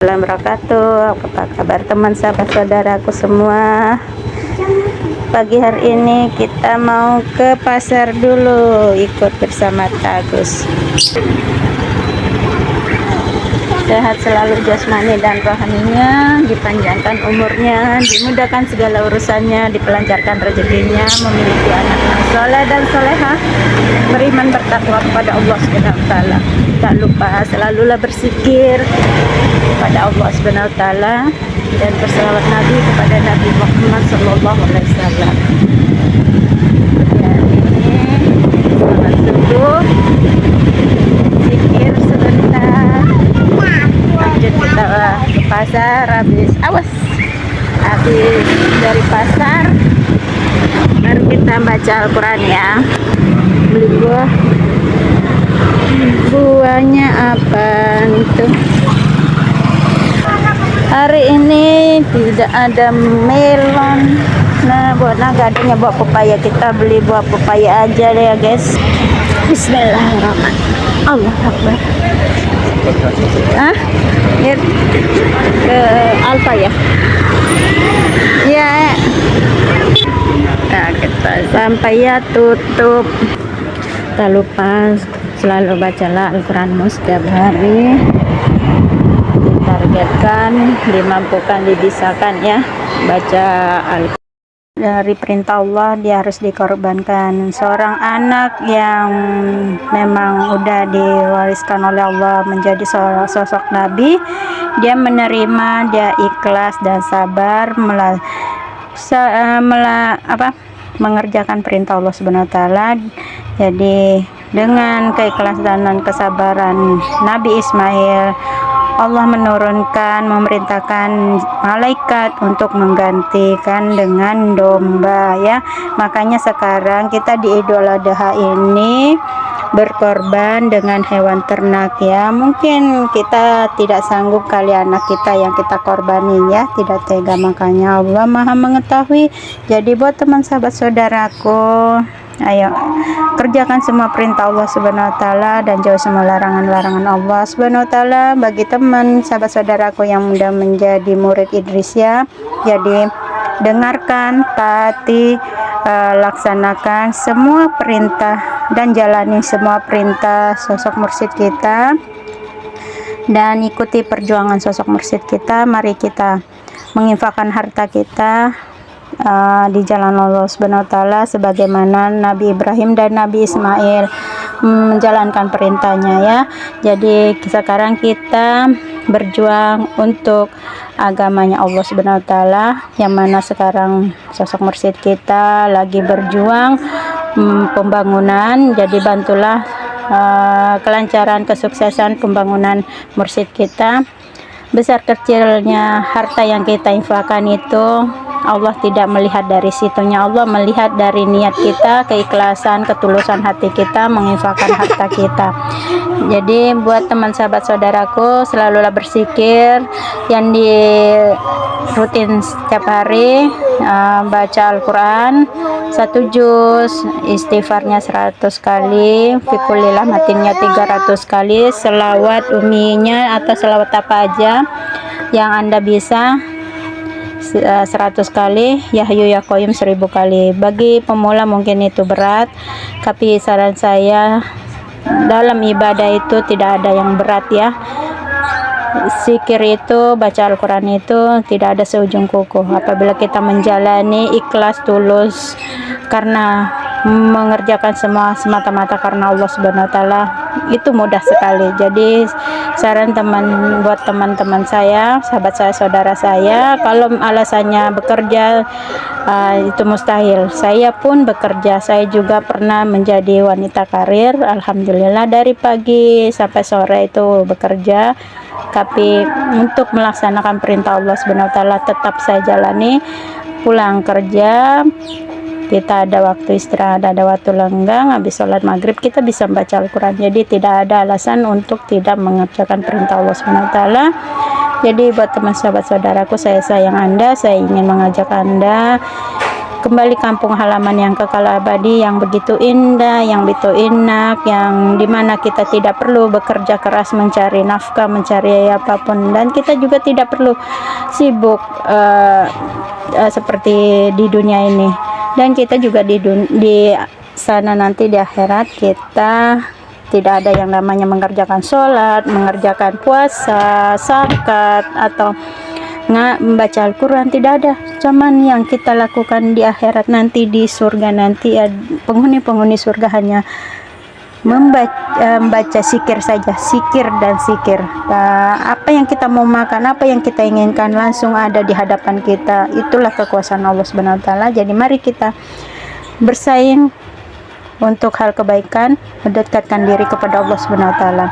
Wabarakatuh. Apa kabar teman sahabat saudaraku semua? Pagi hari ini kita mau ke pasar dulu, ikut bersama Tagus. Sehat selalu jasmani dan rohaninya, dipanjangkan umurnya, dimudahkan segala urusannya, dipelancarkan rezekinya, memiliki anak yang soleh dan solehah, beriman bertakwa kepada Allah Subhanahu wa taala. Tak lupa selalulah berzikir kepada Allah Subhanahu wa taala dan berselawat Nabi kepada Nabi Muhammad sallallahu alaihi wasallam. Selamat subuh, zikir sebentar, lanjut kita ke pasar. Habis dari pasar baru kita baca Al-Quran ya. Beli buahnya apa itu? Hari ini tidak ada melon. Nah, buat naga adanya buah pepaya, kita beli buah pepaya aja deh ya guys. Bismillahirrahmanirrahim. Allah Akbar. Ke Alfa ya. Ya. Nah, kita sampai ya, tutup. Tak lupa selalu bacalah Al-Quranmu setiap hari. Ditargetkan, dimampukan, dibisakan ya, baca Al-Quran. Dari perintah Allah dia harus dikorbankan. Seorang anak yang memang udah diwariskan oleh Allah menjadi seorang sosok nabi, dia menerima, dia ikhlas dan sabar mengerjakan perintah Allah Subhanahu wa taala. Jadi dengan keikhlasan dan kesabaran Nabi Ismail, Allah menurunkan, memerintahkan malaikat untuk menggantikan dengan domba ya. Makanya sekarang kita di Idul Adha ini berkorban dengan hewan ternak ya. Mungkin kita tidak sanggup kali anak kita yang kita korbani ya, tidak tega, makanya Allah Maha mengetahui. Jadi buat teman sahabat saudaraku, ayo kerjakan semua perintah Allah Subhanahu wa taala dan jauh semua larangan-larangan Allah Subhanahu wa taala. Bagi teman sahabat saudaraku yang sudah menjadi murid Idrisiyah, jadi dengarkan, taati, laksanakan semua perintah dan jalani semua perintah sosok mursyid kita dan ikuti perjuangan sosok mursyid kita. Mari kita menginfakkan harta kita di jalan Allah Subhanahu wa taala sebagaimana Nabi Ibrahim dan Nabi Ismail menjalankan perintahnya ya. Jadi sekarang kita berjuang untuk agamanya Allah Subhanahu wa taala, yang mana sekarang sosok mursyid kita lagi berjuang pembangunan. Jadi bantulah kelancaran, kesuksesan pembangunan mursyid kita. Besar kecilnya harta yang kita infakkan itu Allah tidak melihat dari situnya, Allah melihat dari niat kita, keikhlasan, ketulusan hati kita menginfakkan harta kita. Jadi buat teman sahabat saudaraku, selalulah berzikir yang di rutin setiap hari, baca Al-Quran 1 juz, istighfarnya 100 kali, fikulillah matinnya 300 kali, selawat uminya atau selawat apa aja yang Anda bisa 100 kali, ya Hayyu ya Qayyum 1000 kali. Bagi pemula mungkin itu berat, tapi saran saya dalam ibadah itu tidak ada yang berat ya. Zikir itu, baca Al-Quran itu tidak ada seujung kuku apabila kita menjalani ikhlas, tulus, karena mengerjakan semua semata-mata karena Allah Subhanahu wa taala, itu mudah sekali. Jadi saran buat teman-teman saya, sahabat saya, saudara saya, kalau alasannya bekerja itu mustahil. Saya pun bekerja, saya juga pernah menjadi wanita karir, alhamdulillah dari pagi sampai sore itu bekerja. Tapi untuk melaksanakan perintah Allah Subhanahu wa taala tetap saya jalani. Pulang kerja kita ada waktu istirahat, ada waktu lenggang, habis sholat maghrib kita bisa membaca Al-Quran. Jadi tidak ada alasan untuk tidak mengerjakan perintah Allah Subhanahu wa taala. Jadi buat teman sahabat saudaraku, saya sayang Anda, saya ingin mengajak Anda kembali kampung halaman yang kekal abadi, yang begitu indah, yang begitu enak, yang dimana kita tidak perlu bekerja keras mencari nafkah, mencari apapun, dan kita juga tidak perlu sibuk seperti di dunia ini. Dan kita juga di sana nanti di akhirat kita tidak ada yang namanya mengerjakan sholat, mengerjakan puasa, zakat, atau membaca Al-Quran, tidak ada. Cuman yang kita lakukan di akhirat nanti, di surga nanti, penghuni-penghuni surga hanya membaca zikir saja, zikir dan zikir. Apa yang kita mau makan, apa yang kita inginkan langsung ada di hadapan kita. Itulah kekuasaan Allah Subhanahu wa taala. Jadi mari kita bersaing untuk hal kebaikan, mendekatkan diri kepada Allah Subhanahu wa taala.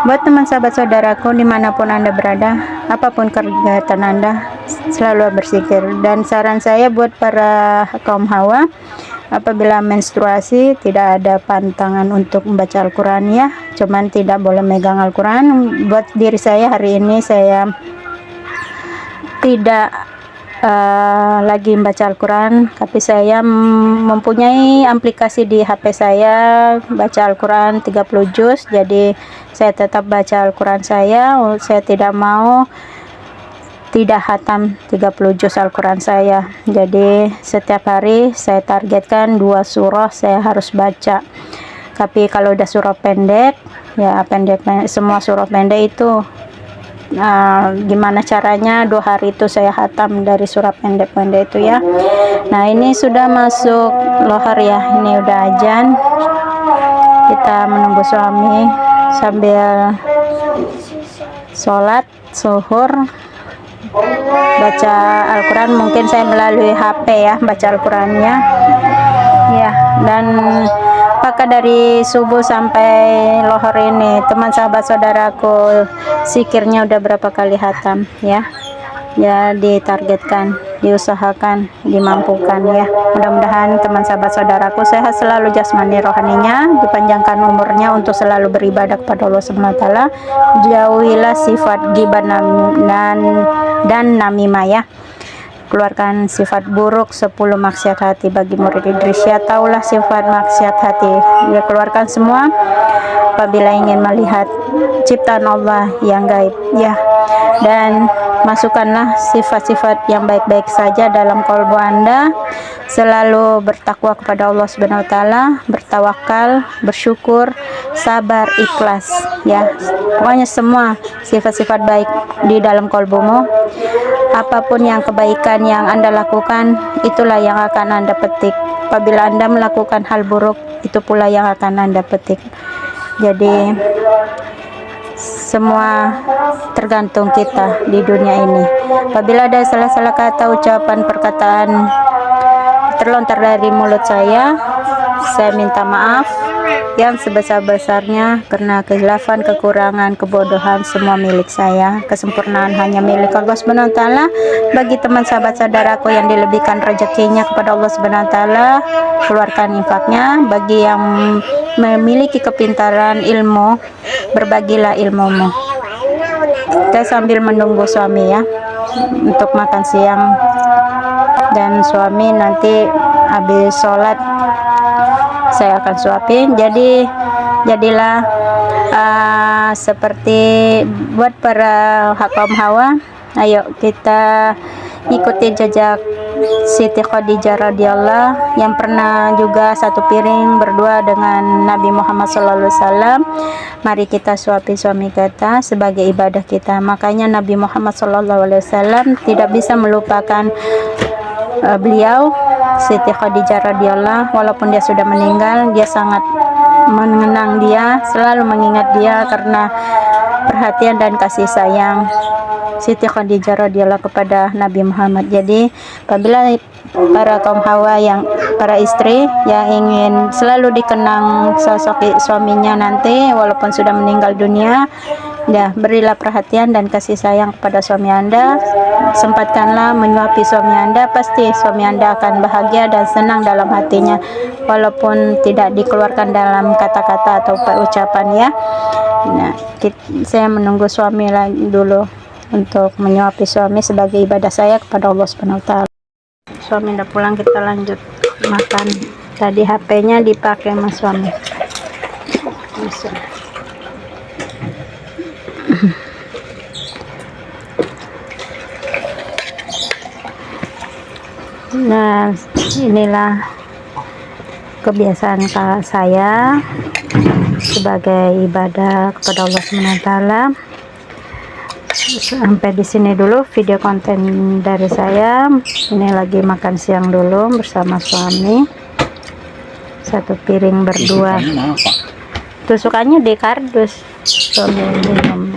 Buat teman sahabat saudaraku dimanapun Anda berada, apapun kegiatan Anda, selalu berzikir. Dan saran saya buat para kaum hawa, apabila menstruasi tidak ada pantangan untuk membaca Al-Quran ya, cuman tidak boleh megang Al-Quran. Buat diri saya hari ini saya tidak lagi membaca Al-Quran, tapi saya mempunyai aplikasi di HP saya baca Al-Quran 30 juz. Jadi saya tetap baca Al-Quran saya tidak mau tidak hatam 30 juz Al-Quran saya. Jadi setiap hari saya targetkan 2 surah saya harus baca. Tapi kalau udah surah pendek ya, semua surah pendek itu gimana caranya 2 hari itu saya hatam dari surah pendek-pendek itu ya. Nah ini sudah masuk lohar ya, ini udah azan, kita menunggu suami sambil sholat zuhur baca Al-Quran. Mungkin saya melalui HP ya baca Al-Qurannya ya. Dan apakah dari subuh sampai lohor ini teman sahabat saudaraku zikirnya udah berapa kali hatam ya? Ya ditargetkan, diusahakan, dimampukan ya. Mudah-mudahan teman sahabat saudaraku sehat selalu jasmani rohaninya, dipanjangkan umurnya untuk selalu beribadah kepada Allah Subhanahu wa taala. Jauhilah sifat ghibah dan namimah ya. Keluarkan sifat buruk 10 maksiat hati. Bagi murid Idrisya, taulah sifat maksiat hati, ya keluarkan semua apabila ingin melihat ciptaan Allah yang gaib ya. Dan masukkanlah sifat-sifat yang baik-baik saja dalam kalbu Anda. Selalu bertakwa kepada Allah Subhanahu wa taala, bertawakal, bersyukur, sabar, ikhlas ya. Pokoknya semua sifat-sifat baik di dalam kalbumu. Apapun yang kebaikan yang Anda lakukan, itulah yang akan Anda petik. Apabila Anda melakukan hal buruk, itu pula yang akan Anda petik. Jadi semua tergantung kita di dunia ini. Apabila ada salah-salah kata, ucapan, perkataan terlontar dari mulut saya minta maaf yang sebesar-besarnya karena kehilafan, kekurangan, kebodohan semua milik saya. Kesempurnaan hanya milik Allah Subhanahu wa taala. Bagi teman sahabat saudaraku yang dilebihkan rezekinya kepada Allah Subhanahu wa taala, keluarkan infaknya. Bagi yang memiliki kepintaran ilmu, berbagilah ilmumu. Kita sambil menunggu suami ya untuk makan siang, dan suami nanti habis sholat saya akan suapin. Jadilah seperti buat para kaum hawa, ayo kita ikuti jejak Siti Khadijah radhiyallahu yang pernah juga satu piring berdua dengan Nabi Muhammad SAW. Mari kita suapi suami kita sebagai ibadah kita. Makanya Nabi Muhammad SAW tidak bisa melupakan beliau Siti Khadijah radhiyallahu. Walaupun dia sudah meninggal, dia sangat mengenang dia, selalu mengingat dia karena perhatian dan kasih sayang Siti Khadijah radhiyallahu kepada Nabi Muhammad. Jadi apabila para kaum hawa yang para istri yang ingin selalu dikenang sosok suaminya nanti walaupun sudah meninggal dunia, ya berilah perhatian dan kasih sayang kepada suami Anda. Sempatkanlah menyuapi suami Anda, pasti suami Anda akan bahagia dan senang dalam hatinya walaupun tidak dikeluarkan dalam kata-kata atau ucapan ya. Nah, saya menunggu suami lagi dulu untuk menyuapi suami sebagai ibadah saya kepada Allah Subhanahu wa taala. suami udah pulang, kita lanjut makan. Tadi HP-nya dipakai sama suami. Bisa. Nah, inilah kebiasaan saya sebagai ibadah kepada Allah SWT. Sampai di sini dulu video konten dari saya. Ini lagi makan siang dulu bersama suami. Satu piring berdua. Tusukannya di kardus. Suami minum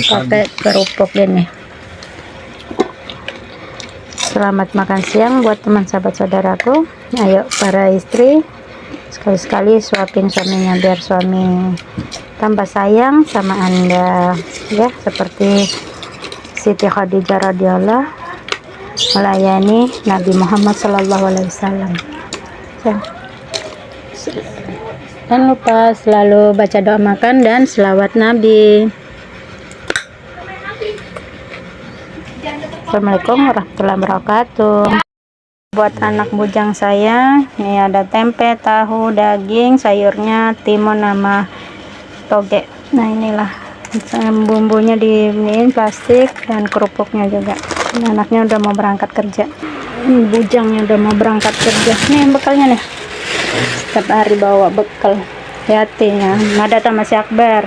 pakai kerupuk ini. Selamat makan siang buat teman sahabat saudaraku. Ayo para istri, sekali-sekali suapin suaminya biar suami tambah sayang sama Anda ya, seperti Siti Khadijah radhiyallahu melayani Nabi Muhammad SAW. Jangan lupa selalu baca doa makan dan selawat Nabi. Assalamualaikum warahmatullahi wabarakatuh. Buat anak bujang saya, ini ada tempe, tahu, daging, sayurnya timun sama toge. Nah, inilah bumbunya di plastik dan kerupuknya juga. Ini anaknya udah mau berangkat kerja. Ini bujangnya udah mau berangkat kerja. Nih bekalnya nih. Setiap hari bawa bekal. Hati-hati ya. Nada sama si Akbar.